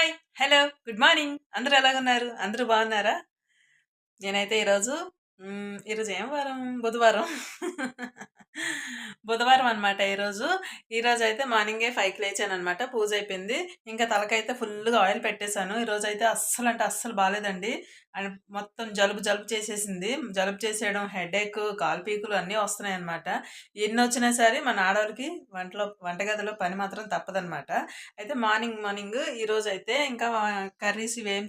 Hi hello good morning అందరూ ఎలాగున్నారు అందరూ బాగున్నారా నేనైతే ఈరోజు ఏం వారం బుధవారం బుధవారం అనమాట ఈరోజు అయితే మార్నింగే 5కి లేచాను అనమాట పూజ అయిపోయింది ఇంకా తలకైతే ఫుల్గా ఆయిల్ పెట్టేశాను ఈరోజు అయితే అస్సలు అంటే అస్సలు బాగాలేదండి అండ్ మొత్తం జలుబు జలుబు చేసేసింది జలుబు చేసేయడం హెడేక్ కాలు పీకులు అన్నీ వస్తున్నాయి అనమాట ఎన్ని వచ్చినా సరే మన ఆడవాళ్ళకి వంటగదిలో పని మాత్రం తప్పదనమాట అయితే మార్నింగ్ ఈరోజు అయితే ఇంకా కర్రీస్ ఇవేం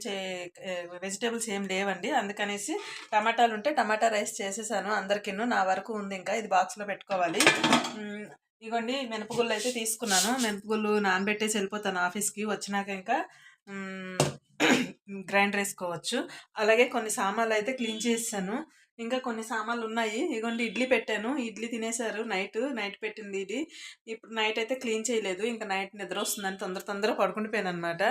వెజిటేబుల్స్ ఏం లేవండి అందుకనేసి టమాటాలు ఉంటే టమాటా రైస్ చేసేసాను అందరికిను నా వరకు ఉంది ఇంకా ఇది బాక్స్లో పెట్టుకోవాలి ఇగోండి మినపగుళ్ళు అయితే తీసుకున్నాను మినపగుళ్ళు నానబెట్టేసి వెళ్ళిపోతాను ఆఫీస్కి వచ్చినాక ఇంకా గ్రైండర్ వేసుకోవచ్చు అలాగే కొన్ని సామాన్లు అయితే క్లీన్ చేసాను ఇంకా కొన్ని సామాన్లు ఉన్నాయి ఇగోండి ఇడ్లీ పెట్టాను ఇడ్లీ తినేశారు నైట్ పెట్టింది ఇది ఇప్పుడు నైట్ అయితే క్లీన్ చేయలేదు ఇంకా నైట్ నిద్ర వస్తుందని తొందర పడుకుండిపోయాను అనమాట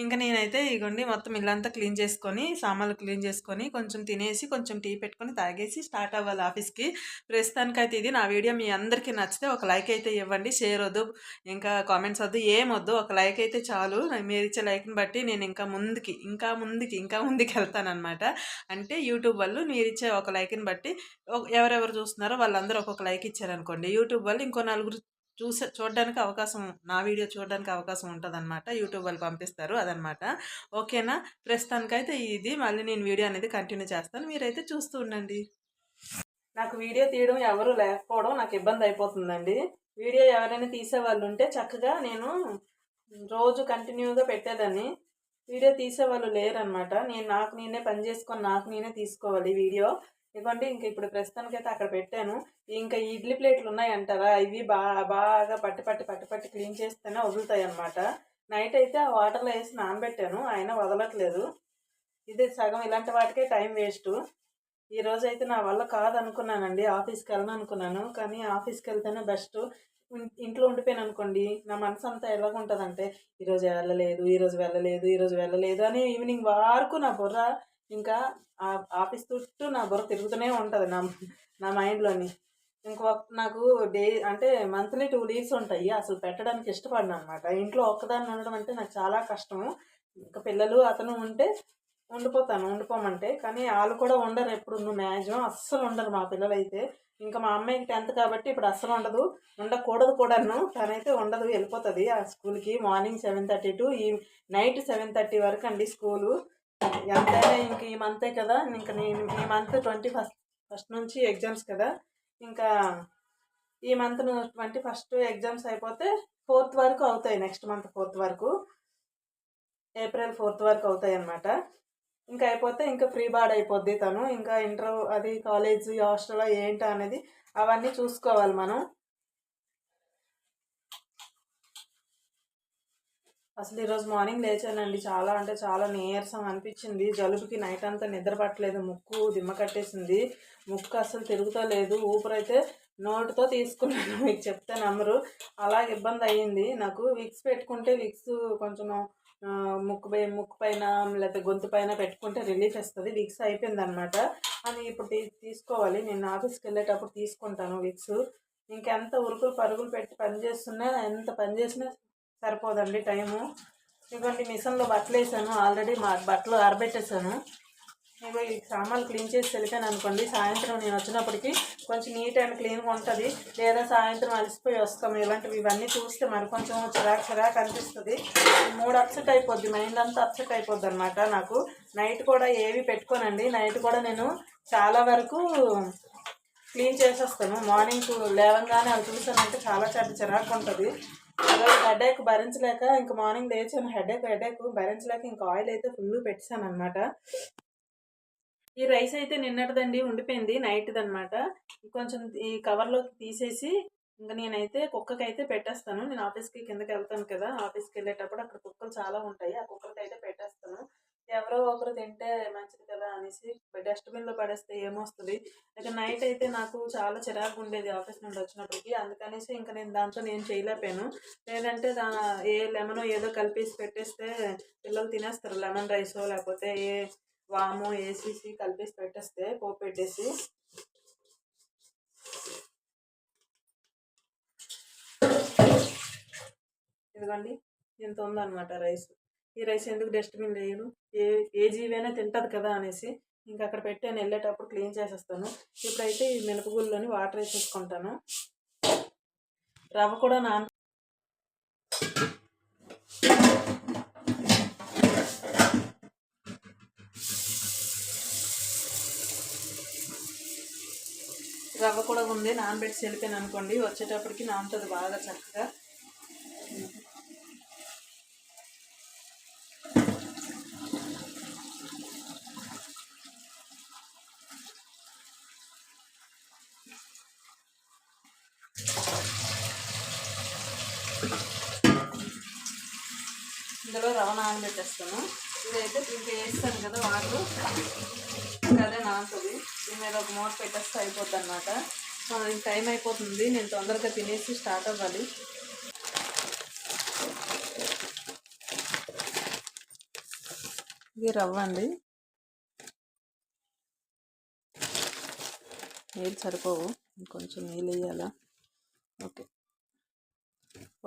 ఇంకా నేనైతే ఇగోండి మొత్తం ఇల్లంతా క్లీన్ చేసుకొని సామాన్లు క్లీన్ చేసుకొని కొంచెం తినేసి కొంచెం టీ పెట్టుకొని తాగేసి స్టార్ట్ అవ్వాలి ఆఫీస్కి ప్రస్తుతానికైతే ఇది నా వీడియో మీ అందరికీ నచ్చితే ఒక లైక్ అయితే ఇవ్వండి షేర్ వద్దు ఇంకా కామెంట్స్ వద్దు ఏమొద్దు ఒక లైక్ అయితే చాలు మీరు ఇచ్చే లైక్ని బట్టి నేను ఇంకా ముందుకి వెళ్తానమాట అంటే యూట్యూబ్ వాళ్ళు మీరు ఇచ్చే ఒక లైక్ని బట్టి ఎవరెవరు చూస్తున్నారో వాళ్ళందరూ ఒక్కొక్క లైక్ ఇచ్చారనుకోండి యూట్యూబ్ వాళ్ళు ఇంకో నలుగురు చూడడానికి అవకాశం నా వీడియో చూడడానికి అవకాశం ఉంటుంది అనమాట యూట్యూబ్ వాళ్ళు పంపిస్తారు అదనమాట ఓకేనా ప్రస్తుతానికైతే ఇది మళ్ళీ నేను వీడియో అనేది కంటిన్యూ చేస్తాను మీరైతే చూస్తూ ఉండండి నాకు వీడియో తీయడం ఎవరు లేకపోవడం నాకు ఇబ్బంది అయిపోతుందండి వీడియో ఎవరైనా తీసేవాళ్ళు ఉంటే చక్కగా నేను రోజు కంటిన్యూగా పెట్టేదాన్ని వీడియో తీసేవాళ్ళు లేరనమాట నాకు నేనే పని చేసుకొని నాకు నేనే తీసుకోవాలి వీడియో ఇవ్వండి ఇంకా ఇప్పుడు ప్రస్తుతానికైతే అక్కడ పెట్టాను ఇంకా ఇడ్లీ ప్లేట్లు ఉన్నాయంటారా ఇవి బాగా పట్టి క్లీన్ చేస్తేనే వదులుతాయి అనమాట నైట్ అయితే ఆ వాటర్లో వేసి నానబెట్టాను అయినా వదలట్లేదు ఇది సగం ఇలాంటి వాటికే టైం వేస్ట్ ఈరోజు అయితే నా వల్ల కాదనుకున్నానండి ఆఫీస్కి వెళ్ళను అనుకున్నాను కానీ ఆఫీస్కి వెళ్తేనే బెస్ట్ ఇంట్లో ఉండిపోయాను అనుకోండి నా మనసు అంతా ఎలాగుంటుందంటే ఈరోజు వెళ్ళలేదు అని ఈవినింగ్ వరకు నా బుర్ర ఇంకా ఆఫీస్ చుట్టూ నా బుర్ర తిరుగుతూనే ఉంటుంది నా మైండ్లోని నాకు అంటే మంత్లీ 2 లీవ్స్ ఉంటాయి అసలు పెట్టడానికి ఇష్టపడను అనమాట ఇంట్లో ఒక్కదాన్ని ఉండడం అంటే నాకు చాలా కష్టము ఇంకా పిల్లలు అతను ఉంటే ఉండిపోమంటే కానీ వాళ్ళు కూడా ఉండరు ఎప్పుడు మ్యాక్సిమం అస్సలు ఉండరు మా పిల్లలు అయితే ఇంకా మా అమ్మాయికి 10th కాబట్టి ఇప్పుడు అస్సలు ఉండకూడదు కూడాను తనైతే ఉండదు వెళ్ళిపోతుంది ఆ స్కూల్కి మార్నింగ్ 7:30 టు నైట్ 7:30 వరకు అండి స్కూలు ఎంతైనా ఇంక ఈ మంతే కదా ఇంకా నేను ఈ మంత్ 21st నుంచి ఎగ్జామ్స్ కదా ఇంకా ఈ మంత్ 21st ఎగ్జామ్స్ అయిపోతే 4th వరకు అవుతాయి నెక్స్ట్ మంత్ 4th వరకు ఏప్రిల్ 4th వరకు అవుతాయి అన్నమాట ఇంకా అయిపోతే ఇంకా ఫ్రీ బాడ్ అయిపోద్ది తను ఇంకా ఇంటర్ అది కాలేజ్ హాస్టల్ ఏంటో అనేది అవన్నీ చూసుకోవాలి మనం అసలు ఈరోజు మార్నింగ్ లేచానండి చాలా అంటే చాలా నీరసం అనిపించింది జలుబుకి నైట్ అంతా నిద్ర పట్టలేదు ముక్కు దిమ్మ కట్టేసింది ముక్కు అసలు తిరుగుతలేదు ఊపిరైతే నోటుతో తీసుకున్నాను మీకు చెప్తే నమ్మరు అలాగే ఇబ్బంది అయ్యింది నాకు విక్స్ పెట్టుకుంటే విక్స్ కొంచెం ముక్కు పైన లేకపోతే గొంతు పైన పెట్టుకుంటే రిలీఫ్ వస్తుంది విక్స్ అయిపోయింది అనమాట అని ఇప్పుడు తీసుకోవాలి నేను ఆఫీస్కి వెళ్ళేటప్పుడు తీసుకుంటాను విక్స్ ఇంకెంత ఉరుకులు పరుగులు పెట్టి పని చేస్తున్నా ఎంత పని చేసినా సరిపోదండి టైము ఇవ్వండి మిషన్లో బట్టలు వేసాను ఆల్రెడీ మా బట్టలు ఆరబెట్టేసాను ఇగో ఈ సామాన్లు క్లీన్ చేసి వెళ్ళిపోయాను అనుకోండి సాయంత్రం నేను వచ్చినప్పటికీ కొంచెం నీట్ అండ్ క్లీన్గా ఉంటుంది లేదా సాయంత్రం అలసిపోయి వస్తాము ఇలాంటివి ఇవన్నీ చూస్తే మరి కొంచెం చిరాకు అనిపిస్తుంది మూడు అప్సెట్ అయిపోద్ది మైండ్ అంతా అప్సెట్ అయిపోద్ది అనమాట నాకు నైట్ కూడా ఏవి పెట్టుకోనండి నైట్ కూడా నేను చాలా వరకు క్లీన్ చేసేస్తాను మార్నింగ్ లేవగానే అవి చూసానంటే చాలా చిరాకు ఉంటుంది హెడేక్ భరించలేక ఇంకా మార్నింగ్ లేచాను హెడేక్ భరించలేక ఇంకా ఆయిల్ అయితే ఫుల్ పెట్టాను అనమాట ఈ రైస్ అయితే నిన్నటిదండి ఉండిపోయింది నైట్ది అనమాట కొంచెం ఈ కవర్లోకి తీసేసి ఇంకా నేనైతే కుక్కకి అయితే పెట్టేస్తాను నేను ఆఫీస్కి కిందకి వెళ్తాను కదా ఆఫీస్కి వెళ్ళేటప్పుడు అక్కడ కుక్కలు చాలా ఉంటాయి ఆ కుక్కలకి అయితే పెట్టేస్తాను ఎవరో ఒకరు తింటే మంచిది కదా అనేసి డస్ట్బిన్లో పడేస్తే ఏమొస్తుంది ఇక నైట్ అయితే నాకు చాలా చిరాకు ఉండేది ఆఫీస్ నుండి వచ్చినప్పటికి అందుకనేసి ఇంకా నేను దాంతో నేను చేయలేకపోయాను లేదంటే ఏ లెమన్ ఏదో కలిపేసి పెట్టేస్తే పిల్లలు తినేస్తారు లెమన్ రైసో లేకపోతే వాము వేసేసి కలిపేసి పెట్టేస్తే పోపు పెట్టేసి ఇదిగోండి ఇంత ఉందన్నమాట రైస్ ఈ రైస్ ఎందుకు డస్ట్బిన్ వేయను, ఏ జీవైనా తింటుంది కదా అనేసి ఇంకా అక్కడ పెట్టాను. వెళ్ళేటప్పుడు క్లీన్ చేసేస్తాను. ఇప్పుడైతే ఈ మినపగుళ్ళని వాటర్ వేసేసుకుంటాను. రవ్వ కూడా రవ్వ కూడా ఉంది, నానబెట్టి వెళ్ళిపోయాను అనుకోండి, వచ్చేటప్పటికి నానుతుంది బాగా చక్కగా. ఇందులో రవ్వ నానబెట్టేస్తాను. ఇదైతే ఇంకా వేస్తాను కదా వాటర్, ఇంకా అదే నానుతుంది. దీని మీద ఒక మూత పెట్టేస్తే అయిపోద్ది అనమాట. మనకి టైం అయిపోతుంది, నేను తొందరగా తినేసి స్టార్ట్ అవ్వాలి. ఇది రవ్వ అండి, నీళ్ళు సరిపోవు, ఇంకొంచెం నీళ్ళు వేయాలా. ఓకే,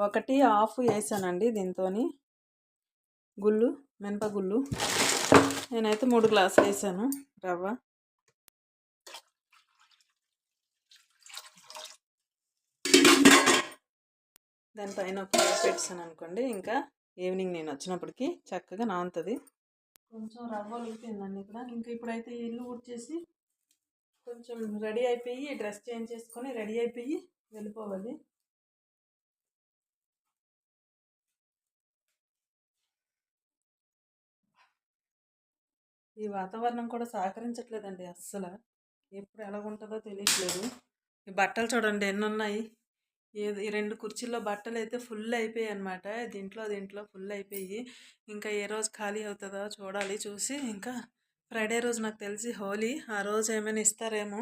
1.5 వేసానండి దీంతో గుళ్ళు, మినపగుళ్ళు. నేనైతే 3 గ్లాసులు వేసాను రవ్వ. దానిపైన ఒక పెట్టాను అనుకోండి, ఇంకా ఈవినింగ్ నేను వచ్చినప్పటికి చక్కగా నానుతుంది. కొంచెం రవ్వ ఉడికిపోయిందండి ఇక్కడ. ఇంకా ఇప్పుడైతే ఇల్లు ఊడ్చేసి కొంచెం రెడీ అయిపోయి డ్రెస్ చేంజ్ చేసుకొని రెడీ అయిపోయి వెళ్ళిపోవాలి. ఈ వాతావరణం కూడా సహకరించట్లేదండి అస్సలు. ఎప్పుడు ఎలాగుంటుందో తెలియట్లేదు. ఈ బట్టలు చూడండి ఎన్ని ఉన్నాయి. ఈ 2 కుర్చీల్లో బట్టలు అయితే ఫుల్ అయిపోయాయి అనమాట. దీంట్లో ఫుల్ అయిపోయి ఇంకా ఏ రోజు ఖాళీ అవుతుందో చూడాలి. చూసి ఇంకా ఫ్రైడే రోజు నాకు తెలిసి హోలీ, ఆ రోజు ఏమైనా ఇస్తారేమో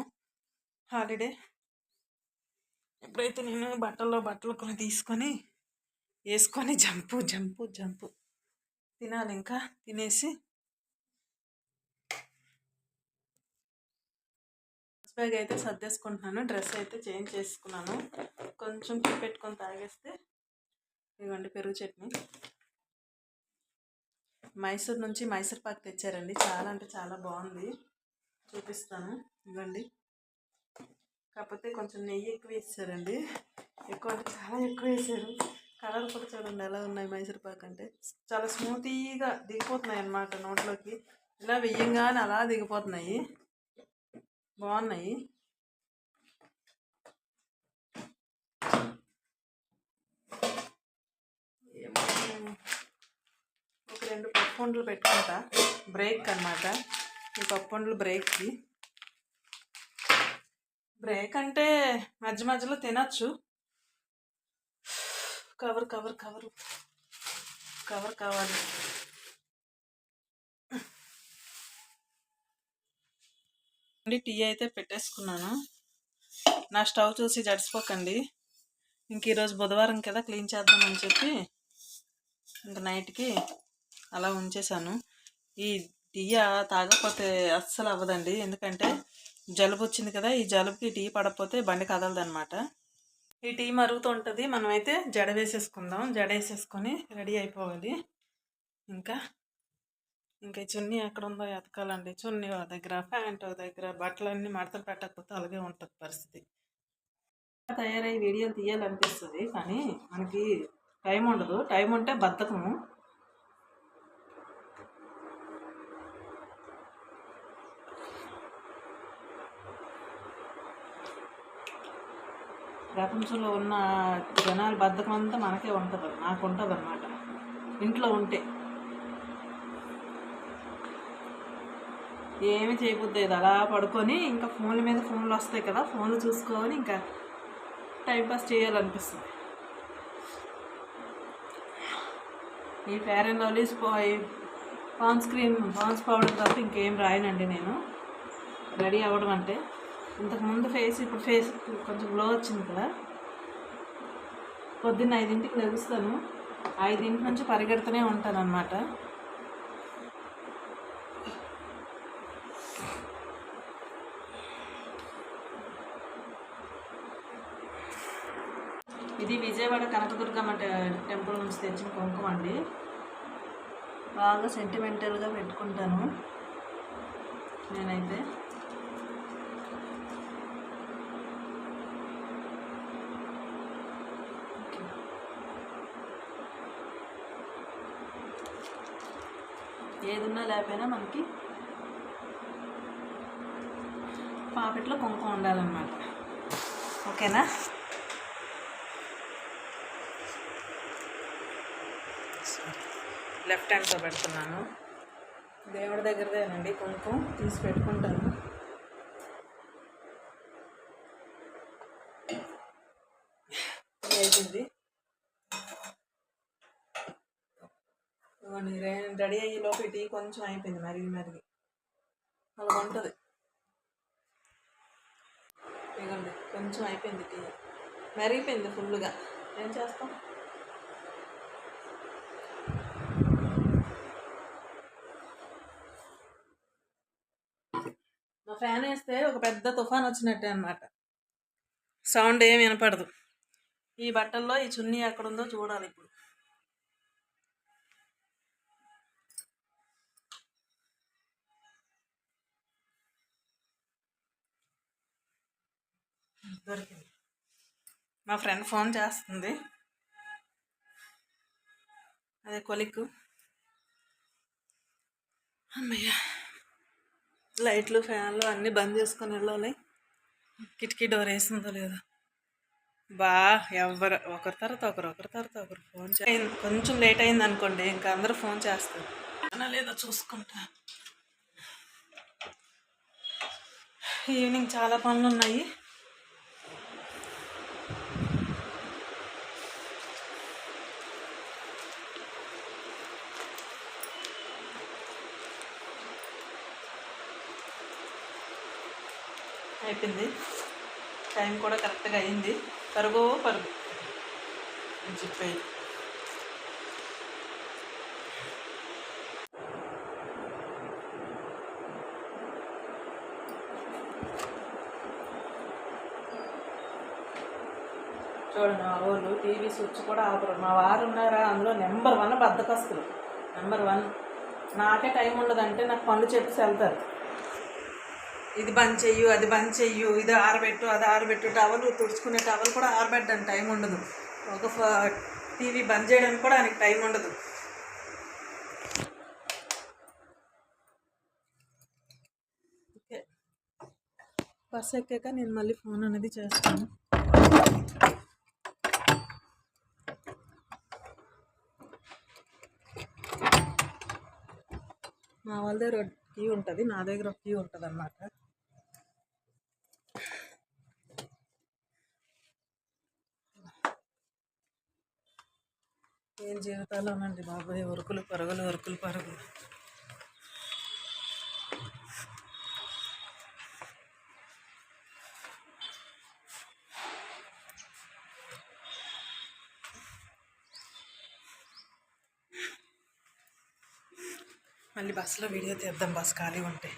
హాలిడే. ఎప్పుడైతే నేను బట్టలు కొన్ని తీసుకొని వేసుకొని జంపు తినాలి. ఇంకా తినేసి బ్యాగ్ అయితే సర్దేసుకుంటున్నాను. డ్రెస్ అయితే చేంజ్ చేసుకున్నాను. కొంచెం టీ పెట్టుకొని తాగేస్తే ఇవ్వండి పెరుగు చట్నీ. మైసూర్ నుంచి మైసూర్ పాక్ తెచ్చారండి, చాలా అంటే చాలా బాగుంది, చూపిస్తాను. ఇవ్వండి, కాకపోతే కొంచెం నెయ్యి ఎక్కువ వేసారండి. ఎక్కువ అంటే చాలా ఎక్కువ వేసారు. కలర్ కూడా చూడండి ఎలా ఉన్నాయి. మైసూర్ పాక్ అంటే చాలా స్మూతీగా దిగిపోతున్నాయి అన్నమాట నోట్లోకి. ఇలా వెయ్యంగానే అలా దిగిపోతున్నాయి, బాగున్నాయి. ఒక 2 పప్పుండలు పెట్టుకుంటా, బ్రేక్ అన్నమాట. ఈ పప్పుండలు బ్రేక్కి. బ్రేక్ అంటే మధ్యలో తినచ్చు. కవర్ కావాలి. టీ అయితే పెట్టేసుకున్నాను. నా స్టవ్ చూసి జడిసిపోకండి. ఇంక ఈరోజు బుధవారం కదా, క్లీన్ చేద్దామని చెప్పి ఇంక నైట్కి అలా ఉంచేసాను. ఈ టీ తాగకపోతే అస్సలు అవ్వదండి, ఎందుకంటే జలుబు వచ్చింది కదా. ఈ జలుబుకి టీ పడకపోతే బండి కదలదనమాట. ఈ టీ మరుగుతూ ఉంటుంది. మనమైతే జడ వేసేసుకుందాం. జడ వేసేసుకొని రెడీ అయిపోవాలి. ఇంకా చున్నీ ఎక్కడ ఉందో ఎతకాలండి. చున్నీ ఒక దగ్గర, ప్యాంట్ ఒక దగ్గర, బట్టలన్నీ మడతలు పెట్టకపోతే అలాగే ఉంటుంది పరిస్థితి. తయారయ్యి వీడియోలు తీయాలనిపిస్తుంది, కానీ మనకి టైం ఉండదు. టైం ఉంటే బద్ధకము. ప్రపంచంలో ఉన్న జనాల బద్ధకం అంతా మనకే ఉంటుంది, నాకు ఉంటుంది అన్నమాట. ఇంట్లో ఉంటే ఏమి చేయబుద్ది, అలా పడుకొని ఇంకా ఫోన్లు వస్తాయి కదా, ఫోన్లు చూసుకొని ఇంకా టైంపాస్ చేయాలనిపిస్తుంది. ఈ Fair and Lovely's Pond's powder తప్ప ఇంకేం రాయనండి నేను రెడీ అవ్వడం అంటే. ఇంతకుముందు ఇప్పుడు ఫేస్ కొంచెం గ్లో వచ్చింది కదా. పొద్దున్న 5ంటికి లెగుస్తాను, 5ంటి నుంచి పరిగెడుతూనే ఉంటాను అన్నమాట. ఇది విజయవాడ కనకదుర్గమ్మ టెంపుల్ నుంచి తెచ్చిన కుంకుమ అండి. బాగా సెంటిమెంటల్గా పెట్టుకుంటాను నేనైతే. ఏదున్నా లేకపోయినా మనకి పాకెట్లో కుంకుమ ఉండాలన్నమాట. ఓకేనా? లెఫ్ట్ హ్యాండ్తో పెడుతున్నాను. దేవుడి దగ్గరదేనండి కుంకుమ, తీసి పెట్టుకుంటాను. అయిపోయింది. రెడీ అయ్యి లోపు టీ కొంచెం అయిపోయింది, మరిగి అలా ఉంటుంది. ఇదిగోండి కొంచెం అయిపోయింది, టీ మరిగిపోయింది ఫుల్గా. ఏం చేస్తాం? మా ఫ్యాన్ వేస్తే ఒక పెద్ద తుఫాన్ వచ్చినట్టే అనమాట. సౌండ్ ఏమి వినపడదు. ఈ బట్టల్లో ఈ చున్నీ ఎక్కడుందో చూడాలి ఇప్పుడు. దొరికింది. మా ఫ్రెండ్ ఫోన్ చేస్తుంది, అదే కొలిక్కు. అమ్మయ్య, లైట్లు ఫ్యాన్లు అన్నీ బంద్ చేసుకొని వెళ్ళాలి. కిటికీ డోర్ వేసిందో లేదో. ఎవరు ఒకరి తర్వాత ఒకరు ఫోన్ కొంచెం లేట్ అయింది అనుకోండి, ఇంకా అందరూ ఫోన్ చేస్తారు. అలా లేదో చూసుకుంటా. ఈవినింగ్ చాలా పనులు ఉన్నాయి. అయిపోయింది, టైం కూడా కరెక్ట్గా అయింది. పరుగు చెప్పి చూడండి, మా వాళ్ళు టీవీ స్విచ్ కూడా ఆపరు. మా వారు ఉన్నారా, అందులో నెంబర్ 1 బద్దకస్తులు. నెంబర్ 1. నాకే టైం ఉండదంటే నాకు పనులు చెప్పేసి వెళ్తారు. ఇది బంద్ చెయ్యు, అది బంద్ చెయ్యు, ఇది ఆరబెట్టు, అది ఆరబెట్టు, టవల్ తుడుచుకునే టవల్ కూడా ఆరబెట్టడానికి టైం ఉండదు. ఒక టీవీ బంద్ చేయడానికి కూడా ఆయనకి టైం ఉండదు. ఓకే, బస్ ఎక్కాక నేను మళ్ళీ ఫోన్ అనేది చేస్తాను. మా వాళ్ళ దగ్గర కీ ఉంటుంది, నా దగ్గర ఒక కీ ఉంటుంది అన్నమాట. ఏం జీవితాలోనండి బాబాయ్, ఉరుకులు పరుగులు. మళ్ళీ బస్సులో వీడియో తీద్దాం, బస్ ఖాళీ ఉంటే.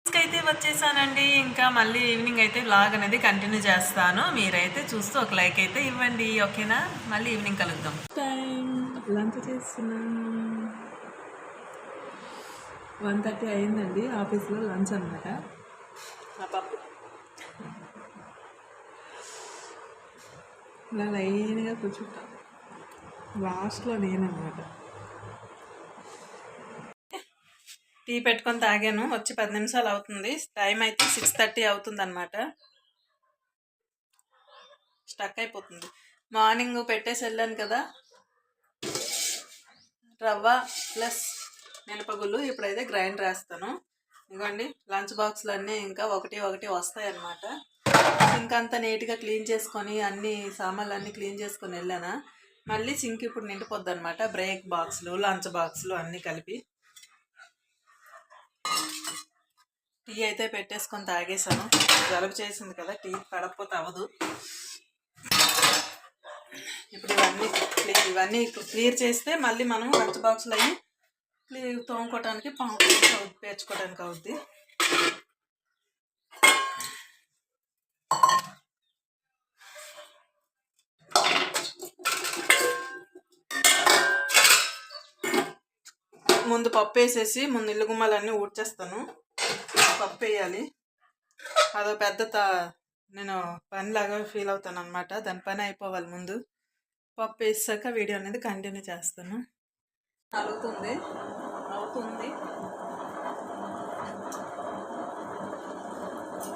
అయితే వచ్చేసానండి. ఇంకా మళ్ళీ ఈవినింగ్ అయితే వ్లాగ్ అనేది కంటిన్యూ చేస్తాను. మీరైతే చూస్తూ ఒక లైక్ అయితే ఇవ్వండి, ఓకేనా? మళ్ళీ ఈవినింగ్ కలుద్దాం. టైం లంచ్ చేస్తున్నాను. 1:30 అయిందండి. ఆఫీస్లో లంచ్ అనమాట. ఆ పప్పు ఇలా లైన్గా కూర్చుంటాను. లాస్ట్లో నేనన్నమాట. టీ పెట్టుకొని తాగాను, వచ్చి 10 నిమిషాలు అవుతుంది. టైం అయితే 6:30 అవుతుంది అనమాట. స్టక్ అయిపోతుంది. మార్నింగ్ పెట్టేసి వెళ్ళాను కదా, రవ్వ ప్లస్ మినపగుళ్ళు. ఇప్పుడైతే గ్రైండర్ వేస్తాను. ఇదిగోండి లంచ్ బాక్స్లు అన్నీ ఇంకా ఒకటి వస్తాయి అన్నమాట. ఇంకంతా నీట్గా క్లీన్ చేసుకొని అన్ని సామాన్లు అన్నీ క్లీన్ చేసుకొని వెళ్ళాను. మళ్ళీ సింక్ ఇప్పుడు నిండిపోద్ది అనమాట. బ్రేక్ బాక్స్లు, లంచ్ బాక్స్లు అన్నీ కలిపి. టీ అయితే పెట్టేసుకొని తాగేసాను. జలుబు చేసింది కదా, టీ పడకపోతే అవ్వదు. ఇప్పుడు ఇవన్నీ క్లియర్ చేస్తే మళ్ళీ మనం లంచ్ బాక్స్లు అయ్యి తోముకోవటానికి పేర్చుకోవడానికి అవుద్ది. ముందు పప్పు వేసేసి ముందు ఇల్లు గుమ్మాలన్నీ ఊడ్చేస్తాను. పప్పు వేయాలి, అదో పెద్ద నేను పనిలాగా ఫీల్ అవుతాను అనమాట. దాని పని అయిపోవాలి ముందు. పప్పు వేసాక వీడియో అనేది కంటిన్యూ చేస్తాను. అవుతుంది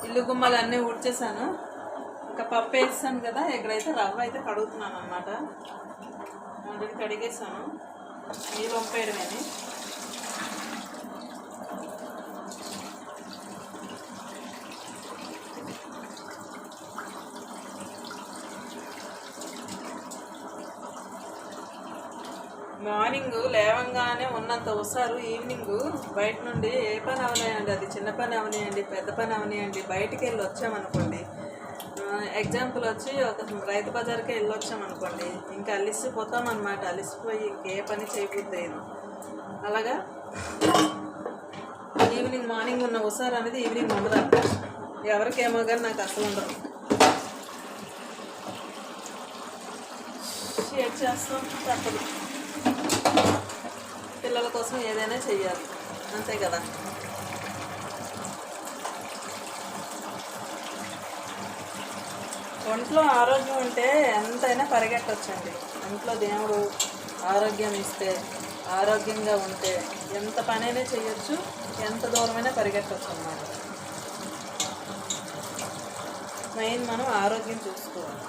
ఇల్లు గుమ్మాలన్నీ ఊడ్చేసాను. ఇంకా పప్పు వేసాను కదా, ఇక్కడైతే రవ్వ అయితే కడుగుతున్నాను అనమాట. ఆల్రెడీ కడిగేసాను, నీళ్ళు వంపేయడమేని. మార్నింగ్ లేవంగానే ఉన్నంత వస్తారు, ఈవినింగ్ బయట నుండి ఏ పని అవనాయండి, అది చిన్న పని అవనాయండి, పెద్ద పని అవనాయండి, బయటికి వెళ్ళి వచ్చామనుకోండి, ఎగ్జాంపుల్ వచ్చి ఒక రైతు బజార్కి వెళ్ళి వచ్చామనుకోండి, ఇంకా అలిసిపోతాం అనమాట. అలిసిపోయి ఇంకే పని చేయబుద్దేను. అలాగా ఈవినింగ్ మార్నింగ్ ఉన్న హుషారు అనేది ఈవినింగ్ ఉండదు. ఎవరికేమో కానీ నాకు అసలు ఉండదు. షేర్ చేస్తాం, తప్పదు. పిల్లల కోసం ఏదైనా చెయ్యాలి, అంతే కదా. ఒంట్లో ఆరోగ్యం ఉంటే ఎంతైనా పరిగెట్టొచ్చండి. ఒంట్లో దేవుడు ఆరోగ్యం ఇస్తే, ఆరోగ్యంగా ఉంటే ఎంత పనైనా చేయొచ్చు, ఎంత దూరమైనా పరిగెట్టవచ్చు అన్నమాట. మెయిన్ మనం ఆరోగ్యం చూసుకోవాలి.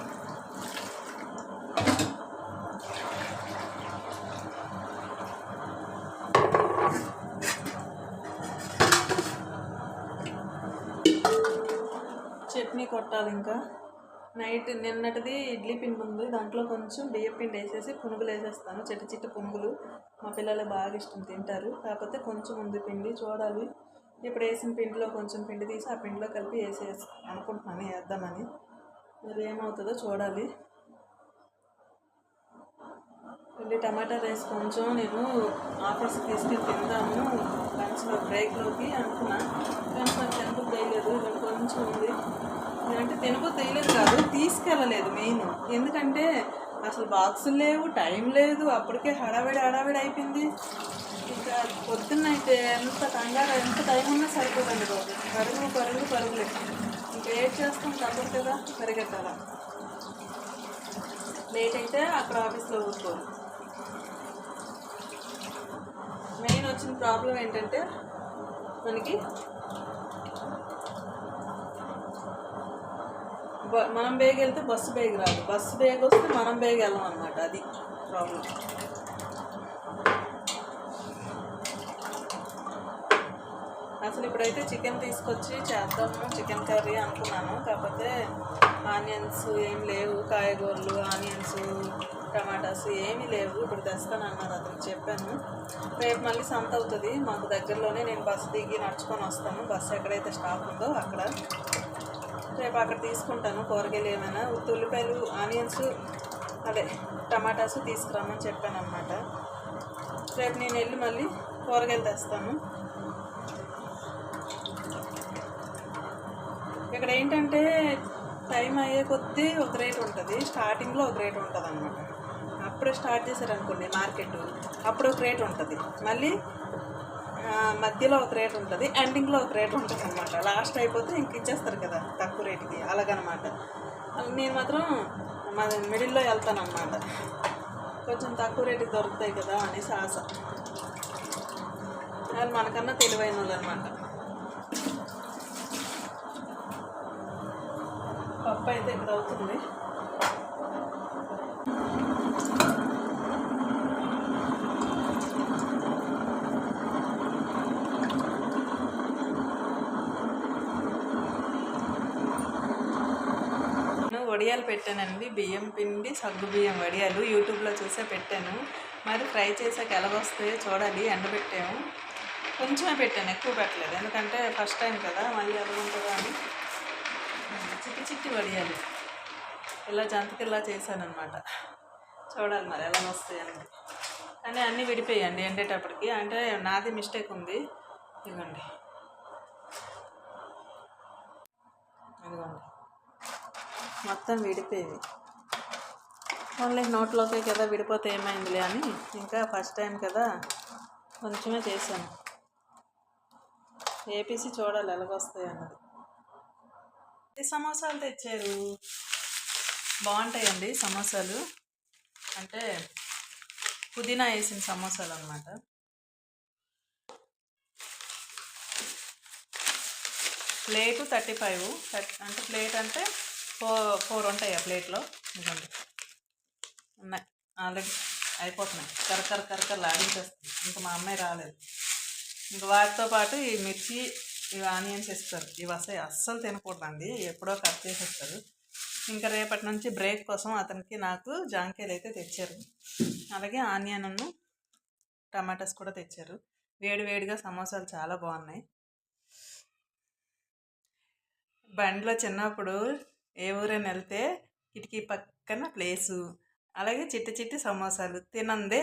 చట్నీ కొట్టాలి. ఇంకా నైట్ నిన్నటిది ఇడ్లీ పిండి ఉంది, దాంట్లో కొంచెం బియ్యం పిండి వేసేసి పునుగులు వేసేస్తాను. చిట్టి పునుగులు మా పిల్లలు బాగా ఇష్టం, తింటారు. కాకపోతే కొంచెం ఉంది పిండి, చూడాలి. ఇప్పుడు వేసిన పిండిలో కొంచెం పిండి తీసి ఆ పిండిలో కలిపి అనుకుంటున్నాను వేద్దామని. మరి ఏమవుతుందో చూడాలి. టమాటా రైస్ కొంచెం నేను ఆఫర్స్ తీసుకెళ్ళి తిందాము లంచ్లో బ్రేక్లోకి అనుకున్నా, కానీ నాకు తినబుద్ధి వేయలేదు. ఇక్కడ కొంచెం ఉంది అంటే తినబుద్ధి వేయలేదు కాదు, తీసుకెళ్ళలేదు మెయిన్. ఎందుకంటే అసలు బాక్సులు లేవు, టైం లేదు, అప్పటికే హడావిడి అయిపోయింది. ఇంకా పొద్దున్నైతే ఎంత కంగారు, ఎంత టైం ఉన్నా సరిపోదండి బాబు. పరుగులే. ఇంకా ఏడ్ చేస్తాం, తప్పదు కదా, పరిగెట్టాలా. లేట్ అయితే అక్కడ ఆఫీస్లో ఊరుకోరు. మెయిన్ వచ్చిన ప్రాబ్లం ఏంటంటే మనకి మనం బేగ వెళ్తే బస్సు బేగ రాదు, బస్సు బేగ వస్తే మనం బేగ వెళ్ళాం అన్నమాట. అది ప్రాబ్లం. అసలు ఇప్పుడైతే చికెన్ తీసుకొచ్చి చేద్దాము, చికెన్ కర్రీ అనుకున్నాను. కాకపోతే ఆనియన్స్ ఏం లేవు, కాయగూరలు, ఆనియన్స్, టమాటాస్ ఏమీ లేవు. ఇప్పుడు తెస్తానన్నారు, అతనికి చెప్పాను. రేపు మళ్ళీ సంత అవుతుంది మాకు దగ్గరలోనే, నేను బస్సు దిగి నడుచుకొని వస్తాను. బస్సు ఎక్కడైతే స్టాప్ ఉందో అక్కడ, రేపు అక్కడ తీసుకుంటాను. కూరగాయలు ఏమైనా ఉల్లిపాయలు, ఆనియన్స్, టమాటాస్ తీసుకురామని చెప్పాను అన్నమాట. రేపు నేను వెళ్ళి మళ్ళీ కూరగాయలు తెస్తాను. ఇక్కడ ఏంటంటే టైం అయ్యే కొద్దీ ఒక రేట్ ఉంటుంది, స్టార్టింగ్లో ఒక రేట్ ఉంటుంది అన్నమాట. అప్పుడే స్టార్ట్ చేశారనుకోండి మార్కెట్, అప్పుడు ఒక రేట్ ఉంటుంది, మళ్ళీ మధ్యలో ఒక రేట్ ఉంటుంది, ఎండింగ్లో ఒక రేట్ ఉంటుంది అనమాట. లాస్ట్ అయిపోతే ఇంక ఇచ్చేస్తారు కదా తక్కువ రేటుకి, అలాగనమాట. నేను మాత్రం మిడిల్లో వెళ్తాను అన్నమాట. కొంచెం తక్కువ రేటుకి దొరుకుతాయి కదా అనేసి ఆశ. వాళ్ళు మనకన్నా తెలివైన వాళ్ళు అనమాట. పప్పు అయితే ఇక్కడ అవుతుంది. వడియాలు పెట్టానండి, బియ్యం పిండి సగ్గు బియ్యం వడియాలు యూట్యూబ్లో చూసే పెట్టాను. మరి ఫ్రై చేసాక ఎలాగొస్తాయో చూడాలి. ఎండబెట్టాము, కొంచెమే పెట్టాను, ఎక్కువ పెట్టలేదు, ఎందుకంటే ఫస్ట్ టైం కదా, మళ్ళీ ఎలాగుంటుందో అని. చిట్టి వడియాలు ఇలా జంతికల్లా చేశానమాట. చూడాలి మరి ఎలా వస్తాయని. కానీ అన్నీ విడిపోయాయండి ఎండేటప్పటికి, అంటే నాది మిస్టేక్ ఉంది. ఇదిగోండి మొత్తం విడిపోయింది. ఓన్లీ నోట్లోకే కదా, విడిపోతే ఏమైందిలే అని. ఇంకా ఫస్ట్ టైం కదా కొంచెమే చేశాను, ఏపీసీ చూడాలి ఎలాగొస్తాయి అన్నది. సమోసాలు తెచ్చారు, బాగుంటాయండి సమోసాలు, అంటే పుదీనా వేసిన సమోసాలు అన్నమాట. ప్లేటు 35, అంటే ప్లేట్ అంటే 4 ఉంటాయి ఆ ప్లేట్లో. ఇవ్వండి ఉన్నాయి ఆల్రెడీ, అయిపోతున్నాయి, కరకరలు ఆడించేస్తుంది. ఇంకా మా అమ్మాయి రాలేదు. ఇంకా వాటితో పాటు ఈ మిర్చి, ఇవి ఆనియన్స్ ఇస్తారు. ఇవి అస్సలు తినకూడదండి, ఎప్పుడో కట్ చేసేస్తారు. ఇంకా రేపటి నుంచి బ్రేక్ కోసం అతనికి నాకు జాంకాయలు అయితే తెచ్చారు. అలాగే ఆనియన్, టమాటాస్ కూడా తెచ్చారు. వేడివేడిగా సమోసాలు చాలా బాగున్నాయి. బండిలో చిన్నప్పుడు ఏ ఊరైనా వెళ్తే కిటికీ పక్కన ప్లేసు, అలాగే చిట్టి సమోసాలు తినందే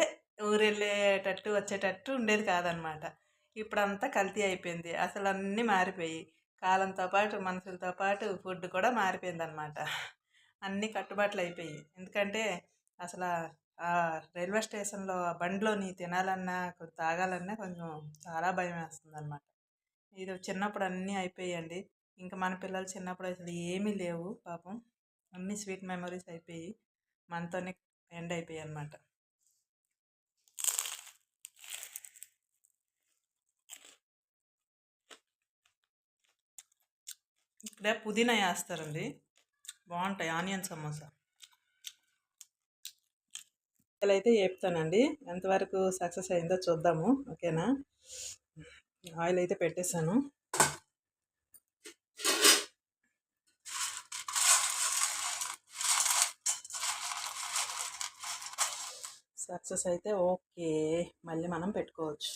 ఊరు వెళ్ళేటట్టు వచ్చేటట్టు ఉండేది కాదనమాట. ఇప్పుడంతా కల్తీ అయిపోయింది, అసలు అన్నీ మారిపోయి, కాలంతో పాటు మనుషులతో పాటు ఫుడ్ కూడా మారిపోయిందనమాట. అన్నీ కట్టుబాట్లు అయిపోయి, ఎందుకంటే అసలు రైల్వే స్టేషన్లో బండిలోని తినాలన్నా తాగాలన్నా కొంచెం చాలా భయం వేస్తుంది అనమాట. ఇది చిన్నప్పుడు అన్నీ అయిపోయాయండి. ఇంకా మన పిల్లలు చిన్నప్పుడు అసలు ఏమీ లేవు పాపం, అన్నీ స్వీట్ మెమరీస్ అయిపోయి మనతోనే ఎండ్ అయిపోయాయి అన్నమాట. ఇక్కడే పుదీనా వేస్తారండి, బాగుంటాయి ఆనియన్ సమోసా. అయితే చెప్తానండి, ఎంతవరకు సక్సెస్ అయిందో చూద్దాము, ఓకేనా. ఆయిల్ అయితే పెట్టేశాను. సక్సెస్ అయితే ఓకే, మళ్ళీ మనం పెట్టుకోవచ్చు.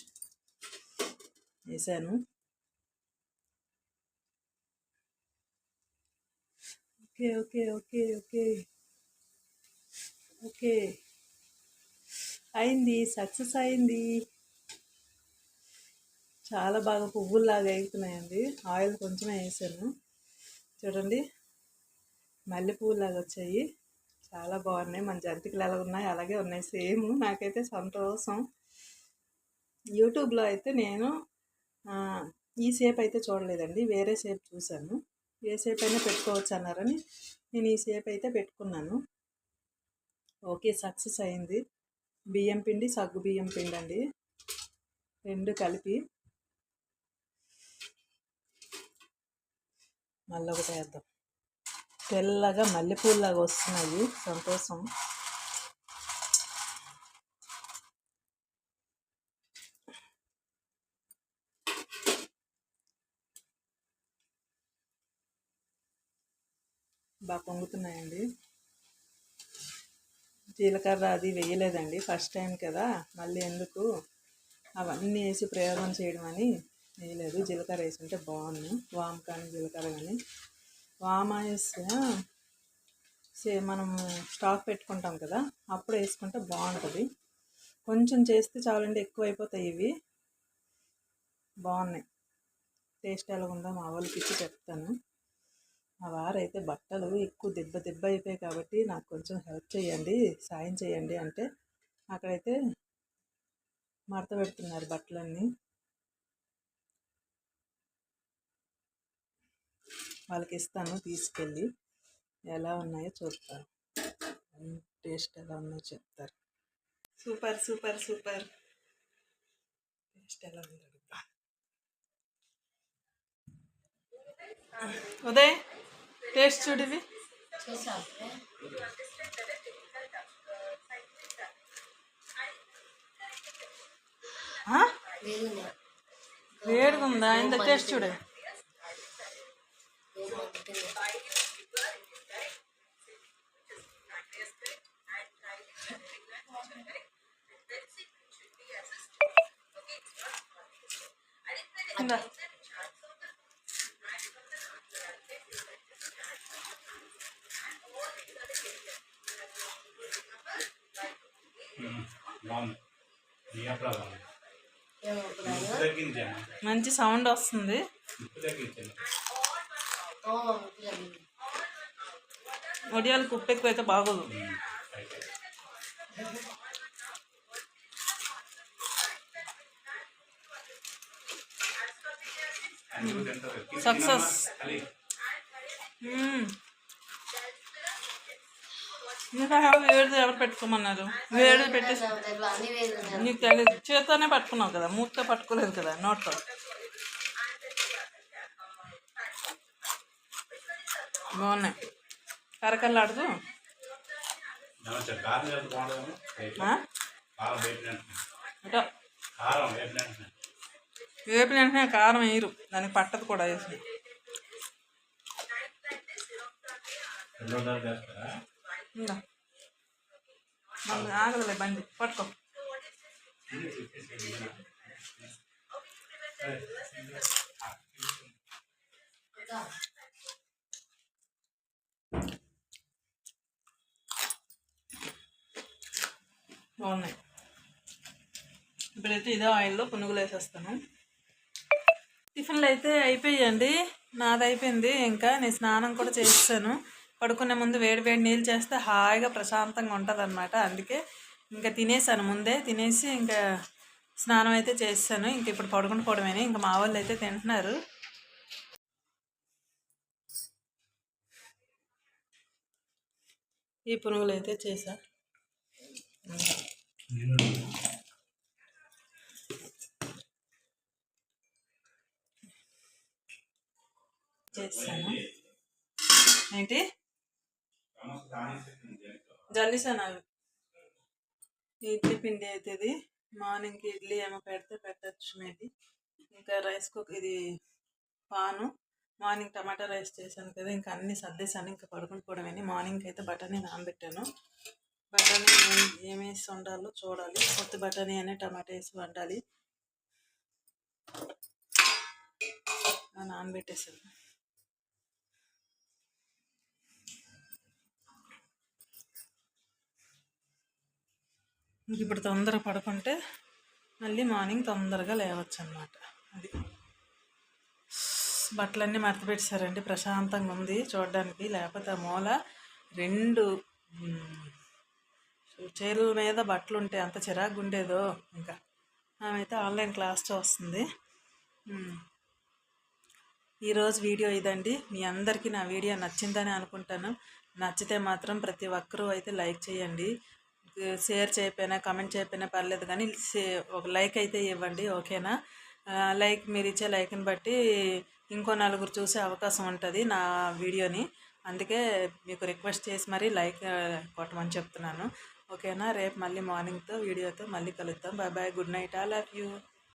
వేసాను. Okay okay okay okay okay అయింది, సక్సెస్ అయింది. చాలా బాగా పువ్వుల్లాగా అవుతున్నాయండి. ఆయిల్ కొంచెమే వేసాను, చూడండి మల్లెపూలాగా వచ్చాయి, చాలా బాగున్నాయి. మన జంతికలు ఎలా ఉన్నాయి అలాగే ఉన్నాయి, సేమ్. నాకైతే సంతోషం. యూట్యూబ్లో అయితే నేను ఈ షేప్ అయితే చూడలేదండి, వేరే షేప్ చూశాను. ఏ షేప్ అయినా పెట్టుకోవచ్చు అన్నారని నేను ఈ షేప్ అయితే పెట్టుకున్నాను. ఓకే, సక్సెస్ అయింది. బియ్యం పిండి, సగ్గు బియ్యం పిండి అండి, రెండు కలిపి మళ్ళీ ఒకటి వేద్దాం. తెల్లగా మల్లెపూల్లాగా వస్తున్నాయి, సంతోషం. బాగా పొంగుతున్నాయండి. జీలకర్ర అది వేయలేదండి, ఫస్ట్ టైం కదా, మళ్ళీ ఎందుకు అవన్నీ వేసి ప్రయోగం చేయడం అని వేయలేదు. జీలకర్ర వేసుకుంటే బాగుంది, వామ్ కానీ జీలకర్ర కానీ. వామ్ వేస్తే మనం స్టాక్ పెట్టుకుంటాం కదా, అప్పుడు వేసుకుంటే బాగుంటుంది. కొంచెం చేస్తే చాలండి, ఎక్కువ అయిపోతాయి ఇవి. బాగున్నాయి, టేస్ట్ ఎలా ఉందో మా వాళ్ళకి ఇచ్చి చెప్తాను. మా వారైతే బట్టలు ఎక్కువ దెబ్బ అయిపోయాయి కాబట్టి నాకు కొంచెం హెల్ప్ చేయండి, సాయం చేయండి అంటే అక్కడైతే మడత పెడుతున్నారు బట్టలన్నీ. వాళ్ళకి ఇస్తాను తీసుకెళ్ళి, ఎలా ఉన్నాయో చూస్తారు, టేస్ట్ ఎలా ఉన్నాయో చెప్తారు. సూపర్ సూపర్ సూపర్, టేస్ట్ ఎలా ఉందో అడుగుతా. ఉదయ్ టేస్ట్ చూడివి. వేడిగా ఉందా, ఇంత టేస్ట్ చూడు. మంచి సౌండ్ వస్తుంది. వడియాలకు ఉప్పు ఎక్కువ అయితే బాగోదు. సక్సెస్. ఇంకా వేడిది ఎవరు పెట్టుకోమన్నారు? వేడి పెట్టేసి నీకు తెలియదు. చేత్తోనే పట్టుకున్నావు కదా, మూతతో పట్టుకోలేదు కదా, నోట్లో. బాగున్నాయి, కరకల్లాడుతూ. వేపిన వెంటనే కారం వేయరు, దానికి పట్టదు కూడా వేసి. ఆగదులే బండి, పట్టుకో. బాగున్నాయి. ఇప్పుడైతే ఇదే ఆయిల్లో పునుగులు వేసేస్తాను. టిఫిన్లు అయితే అయిపోయాయండి, నాది అయిపోయింది. ఇంకా నేను స్నానం కూడా చేస్తాను. పడుకునే ముందు వేడి వేడి నీళ్ళు చేస్తే హాయిగా ప్రశాంతంగా ఉంటుంది అనమాట. అందుకే ఇంకా తినేసాను, ముందే తినేసి ఇంకా స్నానం అయితే చేస్తాను. ఇంక ఇప్పుడు పడుకుని పోవడమేనే. ఇంకా మా వాళ్ళు అయితే తింటున్నారు. ఈ పునుగులు అయితే చేసా. చేస్తాను ఏంటి జల్లిసాను. అవి ఇడ్లీ పిండి అయితే ఇది మార్నింగ్కి ఇడ్లీ ఏమో పెడితే పెట్టచ్చు మేబీ. ఇంకా రైస్ కుక్ ఇది పాను. మార్నింగ్ టమాటా రైస్ చేశాను కదా, ఇంకా అన్నీ సర్దేశాను. ఇంకా పడుకుని పోవడమేని. మార్నింగ్కి అయితే బఠానీ నానబెట్టాను. బఠానీ ఏమేసి వండాలో చూడాలి. కొత్త బఠానీ అనే టమాటా వేసి వండాలి. నానబెట్టేసాను. ఇప్పుడు తొందరగా పడుకుంటే మళ్ళీ మార్నింగ్ తొందరగా లేవచ్చు అన్నమాట. అది బట్టలన్నీ మడత పెట్టేశారండి. ప్రశాంతంగా ఉంది చూడడానికి. లేకపోతే ఆ మూల 2 చీరల మీద బట్టలు ఉంటే అంత చిరాకు ఉండేదో. ఇంకా ఆమె అయితే ఆన్లైన్ క్లాస్ చూస్తుంది. ఈరోజు వీడియో ఇదండి. మీ అందరికీ నా వీడియో నచ్చిందని అనుకుంటాను. నచ్చితే మాత్రం ప్రతి ఒక్కరూ అయితే లైక్ చేయండి. షేర్ చేయకపోయినా కామెంట్ చేయకపోయినా పర్లేదు, కానీ ఒక లైక్ అయితే ఇవ్వండి, ఓకేనా? లైక్ మీరు ఇచ్చే లైక్ని బట్టి ఇంకో నలుగురు చూసే అవకాశం ఉంటుంది నా వీడియోని. అందుకే మీకు రిక్వెస్ట్ చేసి మరీ లైక్ కొట్టమని చెప్తున్నాను, ఓకేనా? రేపు మళ్ళీ మార్నింగ్తో వీడియోతో మళ్ళీ కలుద్దాం. Bye bye, good night, I love you.